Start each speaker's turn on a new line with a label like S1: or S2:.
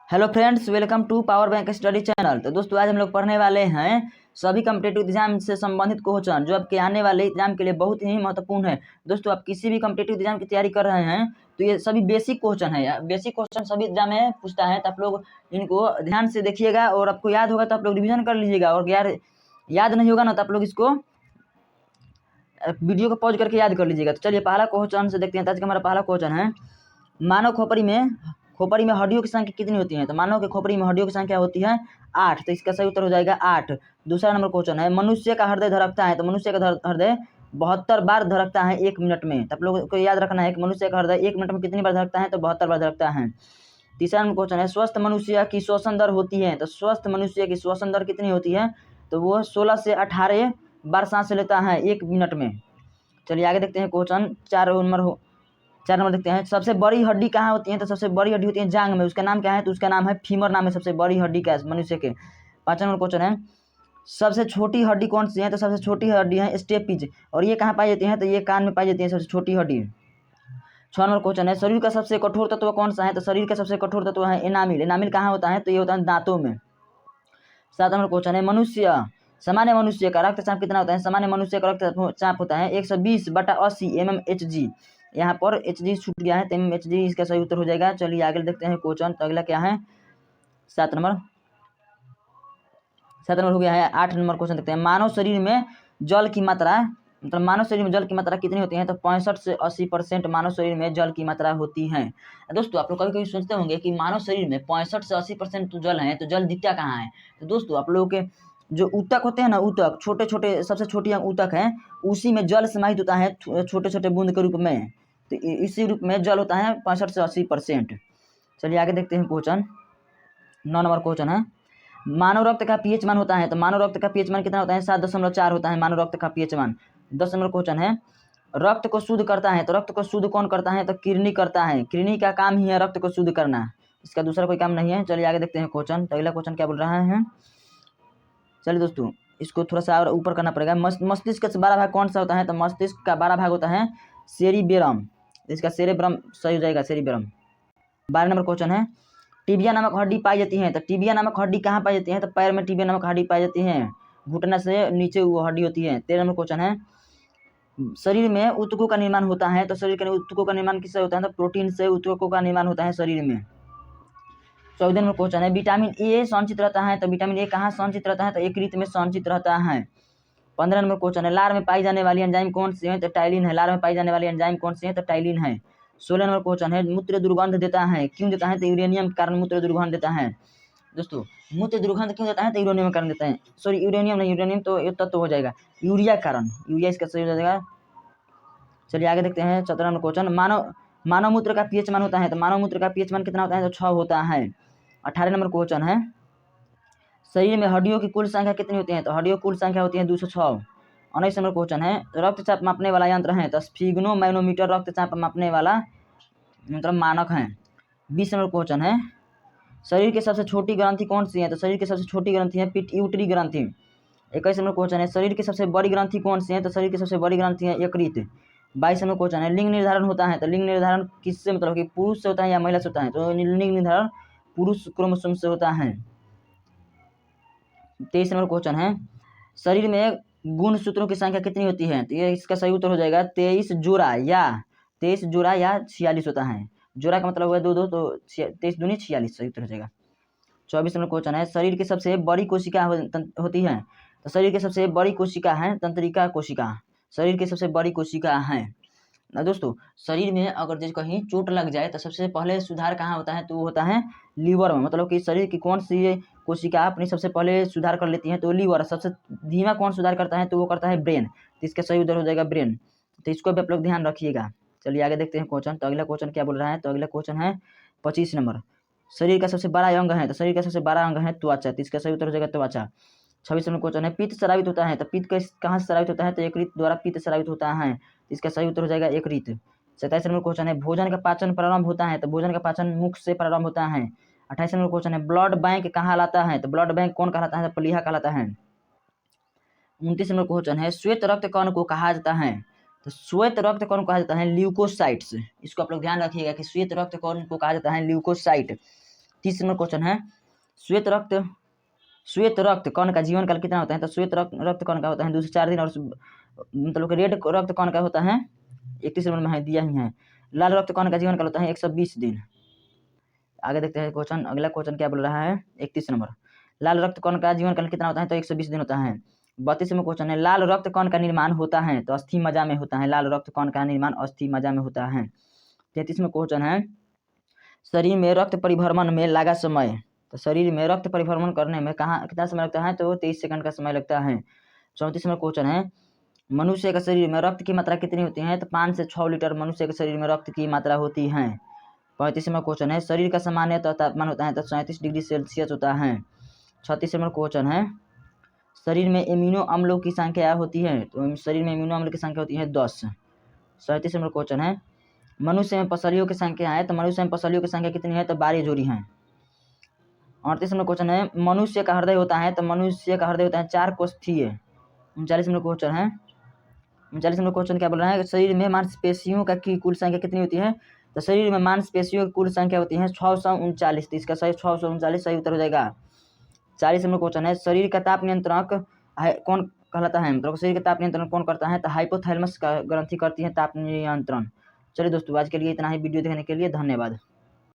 S1: Hello friends, welcome to power bank study channel. तो दोस्तों आज हम लोग पढ़ने वाले हैं सभी कम्पिटेटिव एग्जाम से संबंधित क्वेश्चन जो आपके आने वाले एग्जाम के लिए बहुत ही महत्वपूर्ण है। दोस्तों आप किसी भी कम्पिटेटिव एग्जाम की तैयारी कर रहे हैं तो ये सभी बेसिक क्वेश्चन है। बेसिक क्वेश्चन सभी एग्जाम में पूछता है, तो आप लोग इनको ध्यान से देखिएगा और आपको याद होगा तो आप लोग रिविजन कर लीजिएगा, और याद नहीं होगा ना तो आप लोग इसको वीडियो को पॉज करके याद कर लीजिएगा। तो चलिए पहला क्वेश्चन से देखते हैं। आज का हमारा पहला क्वेश्चन है, मानव खोपड़ी में हड्डियों की संख्या कितनी होती है? तो मानव के खोपड़ी में हड्डियों की संख्या होती है 8, तो इसका सही उत्तर हो जाएगा 8। दूसरा नंबर क्वेश्चन है, मनुष्य का हृदय धड़कता है, तो मनुष्य का हृदय 72 बार धड़कता है 1 मिनट में। तो आप लोगों को याद रखना है कि मनुष्य का हृदय 1 मिनट में कितनी बार धड़कता है, तो 72 बार धड़कता है। तीसरा नंबर क्वेश्चन है, स्वस्थ मनुष्य की श्वसन दर होती है, तो स्वस्थ मनुष्य की श्वसन दर कितनी होती है? तो वो 16 से 18 बार सांस लेता है 1 मिनट में। चलिए आगे देखते हैं क्वेश्चन। 4 नंबर देखते हैं, सबसे बड़ी हड्डी कहाँ होती है? तो सबसे बड़ी हड्डी होती है जांग में। उसका नाम क्या है? तो उसका नाम है फीमर, नाम है सबसे बड़ी हड्डी का मनुष्य के। 5 नंबर क्वेश्चन है, सबसे छोटी हड्डी कौन सी है? तो सबसे छोटी हड्डी है स्टेपिज, और ये कहाँ पाई जाती है? तो ये कान में पाई जाती है सबसे छोटी हड्डी। 6 नंबर क्वेश्चन है, शरीर का सबसे कठोर तत्व कौन सा है? तो शरीर का सबसे कठोर तत्व है एनामिल। एनामिल कहाँ होता है? तो ये होता है दांतों में। 7 नंबर क्वेश्चन है, सामान्य मनुष्य का रक्तचाप कितना होता है? सामान्य मनुष्य का रक्तचाप होता है 120/80 mmHg। यहाँ पर Hg छूट गया है तो mmHg इसका सही उत्तर हो जाएगा। चलिए आगे देखते हैं क्वेश्चन। तो अगला क्या है? 7 नंबर हो गया है। 8 नंबर क्वेश्चन देखते हैं, मानव शरीर में जल की मात्रा कितनी होती है? तो 65 से 80% मानव शरीर में जल की मात्रा होती है। दोस्तों आप लोग कभी कभी सोचते होंगे कि मानव शरीर में 65 से 80% तो जल है, तो जल दिखता कहाँ है? तो दोस्तों आप लोगों के जो ऊतक होते हैं ना, ऊतक छोटे छोटे सबसे छोटी ऊतक है, उसी में जल समाहित होता है छोटे छोटे बूंद के रूप में। तो इसी रूप में जल होता है 65 से 80%। चलिए आगे देखते हैं क्वेश्चन। 9 नंबर क्वेश्चन है, मानव रक्त का पीएच मान होता है, तो मानव रक्त का पीएच मान कितना होता है? 7.4 होता है मानव रक्त का पीएच मान। 10 नंबर क्वेश्चन है, रक्त को शुद्ध करता है, तो रक्त को शुद्ध कौन करता है? तो किडनी करता है। किडनी का काम ही है रक्त को शुद्ध करना, इसका दूसरा कोई काम नहीं है। चलिए आगे देखते हैं क्वेश्चन। तो अगला क्वेश्चन क्या बोल रहा है? चलिए दोस्तों इसको थोड़ा सा और ऊपर करना पड़ेगा। मस्तिष्क का 12 भाग कौन सा होता है? तो मस्तिष्क का 12 भाग होता है सेरिबेरम, इसका सेरेब्रम सही हो जाएगा, सेरिबेरम। 12 नंबर क्वेश्चन है, टिबिया नामक हड्डी पाई जाती है, तो टिबिया नामक हड्डी कहाँ पाई जाती है? तो पैर में टिबिया नामक हड्डी पाई जाती है, घुटना से नीचे वो हड्डी होती है। 13 नंबर क्वेश्चन है, शरीर में ऊतकों का निर्माण होता है, तो शरीर के ऊतकों का निर्माण किससे होता है? तो प्रोटीन से ऊतकों का निर्माण होता है शरीर में। 14 नंबर क्वेश्चन है, विटामिन ए संचित रहता है, तो विटामिन ए कहाँ संचित रहता है? तो यकृत में संचित रहता है। 15 नंबर क्वेश्चन है, लार में पाई जाने वाली एंजाइम कौन सी है? तो टाइलिन है। लार में पाई जाने वाली एंजाइम कौन सी है? तो टाइलिन है। 16 नंबर क्वेश्चन है, मूत्र दुर्गंध देता है, क्यों देता है? तो यूरेनियम के कारण मूत्र दुर्गंध देता है। दोस्तों मूत्र दुर्गंध क्यों देता है? तो यूरेनियम के कारण देता है। सॉरी यूरेनियम नहीं, यूरेनियम तो ये तत्व हो जाएगा, यूरिया कारण, यूरिया इसका सही हो जाएगा। चलिए आगे देखते हैं। 17 नंबर क्वेश्चन, मानव मूत्र का पीएच मान होता है, तो मानव मूत्र का पीएच मान कितना होता है? तो 6 होता है। 18 नंबर क्वेश्चन है, शरीर में हड्डियों की कुल संख्या कितनी होती है? तो हड्डियों की कुल संख्या होती है 206। 19 नंबर क्वेश्चन है, रक्तचाप मापने वाला यंत्र है, तो स्फिग्नोमैनोमीटर रक्तचाप मापने वाला मतलब मानक है। 20 नंबर क्वेश्चन है, शरीर की सबसे छोटी ग्रंथि कौन सी है? तो शरीर की सबसे छोटी ग्रंथि है पिट्यूटरी ग्रंथि। 21 नंबर क्वेश्चन है, शरीर की सबसे बड़ी ग्रंथि कौन सी है? तो शरीर की सबसे बड़ी ग्रंथि है यकृत। 22 नंबर क्वेश्चन है, लिंग निर्धारण होता है, तो लिंग निर्धारण किससे मतलब कि पुरुष से होता है या महिला से होता है? तो लिंग निर्धारण पुरुष क्रोमोसोम से होता है। 23 नंबर क्वेश्चन है, शरीर में गुण सूत्रों की संख्या कितनी होती है? तो ये इसका सही उत्तर हो जाएगा 23 जोड़ा या 46 होता है। जोड़ा का मतलब हुआ 2 तो 23 दूनी 46 सही उत्तर हो जाएगा। 24 नंबर क्वेश्चन है, शरीर की सबसे बड़ी कोशिका होती है, तो शरीर की सबसे बड़ी कोशिका है तंत्रिका कोशिका, शरीर की सबसे बड़ी कोशिका है। दोस्तों शरीर में अगर जैसे कहीं चोट लग जाए तो सबसे पहले सुधार कहाँ होता है? तो वो होता है लीवर में। मतलब कि शरीर की कौन सी कोशिका अपनी सबसे पहले सुधार कर लेती है? तो लीवर। सबसे धीमा कौन सुधार करता है? तो वो करता है ब्रेन, तो इसका सही उत्तर हो जाएगा ब्रेन। तो इसको भी आप लोग ध्यान रखिएगा। चलिए आगे देखते हैं क्वेश्चन। तो अगला क्वेश्चन क्या बोल रहा है? तो अगला क्वेश्चन है 25 नंबर, शरीर का सबसे बड़ा अंग है, तो शरीर का सबसे बड़ा अंग है त्वचा, तो इसका सही उत्तर हो जाएगा त्वचा। 26 नंबर क्वेश्चन है, पित्त स्रावित होता है, तो पित्त कहाँ से स्रावित होता है? तो यकृत द्वारा पित्त स्रावित होता है, इसका सही उत्तर हो जाएगा यकृत। 27 नंबर क्वेश्चन है, भोजन का पाचन प्रारंभ होता है, तो भोजन का पाचन मुख से प्रारंभ होता है। 28 नंबर क्वेश्चन है, ब्लड बैंक कहाँ लाता है? तो ब्लड बैंक कौन कहलाता है? तो प्लीहा कहलाता है। 29 नंबर क्वेश्चन है, श्वेत रक्त कण को कहा जाता है, तो श्वेत रक्त कण को कहा जाता है ल्यूकोसाइट्स। इसको आप लोग ध्यान रखिएगा कि श्वेत रक्त कण को कहा जाता है ल्यूकोसाइट। 30 नंबर क्वेश्चन है, श्वेत रक्त कण का जीवन काल कितना होता है? तो श्वेत रक्त कण का होता है 2 से 4 दिन, और मतलब रेड रक्त कण का होता है 31 नंबर में है, दिया ही है। लाल रक्त कण का जीवन काल होता है 120 दिन। आगे देखते हैं क्वेश्चन, अगला क्वेश्चन क्या बोल रहा है 31 नंबर, लाल रक्त कण का जीवन काल कितना होता है? तो 120 दिन होता है। 32 नंबर क्वेश्चन है, लाल रक्त कण का निर्माण होता है तो अस्थि मज्जा में होता है, लाल रक्त कण का निर्माण अस्थि मज्जा में होता है। 33 में क्वेश्चन है, शरीर में रक्त परिभ्रमण में लगा समय, तो शरीर में रक्त परिभ्रमण करने में कितना समय लगता है? तो 23 सेकंड का समय लगता है। 34 में क्वेश्चन है, मनुष्य के शरीर में रक्त की मात्रा कितनी होती है? तो 5 से 6 लीटर मनुष्य के शरीर में रक्त की मात्रा होती है। 35 में क्वेश्चन है, शरीर का सामान्य तापमान होता है तो 37 डिग्री सेल्सियस होता है। 36 नंबर क्वेश्चन है, शरीर में एमिनो अम्लों की संख्या होती है? तो शरीर में एमिनो अम्ल की संख्या होती है 10। 37 नंबर क्वेश्चन है, मनुष्य में पसलियों की संख्या है? तो मनुष्य में पसलियों की संख्या कितनी है? तो 12 जोड़ी है। 38 नंबर क्वेश्चन है, मनुष्य का हृदय होता है? तो मनुष्य का हृदय होता है 4 कोष्ठीय। 39 नंबर क्वेश्चन है, 39 नंबर क्वेश्चन क्या बोल रहा है, शरीर में मांसपेशियों का की कुल संख्या कितनी होती है? तो शरीर में मांसपेशियों की कुल संख्या होती है 639। तो इसका सही 639 सही उत्तर हो जाएगा। 40 नंबर क्वेश्चन है, शरीर का ताप नियंत्रक कौन कहलाता है? मतलब शरीर का ताप नियंत्रण कौन करता है? तो हाइपोथैलेमस का ग्रंथि करती है ताप नियंत्रण। चलिए दोस्तों, आज के लिए इतना ही। वीडियो देखने के लिए धन्यवाद।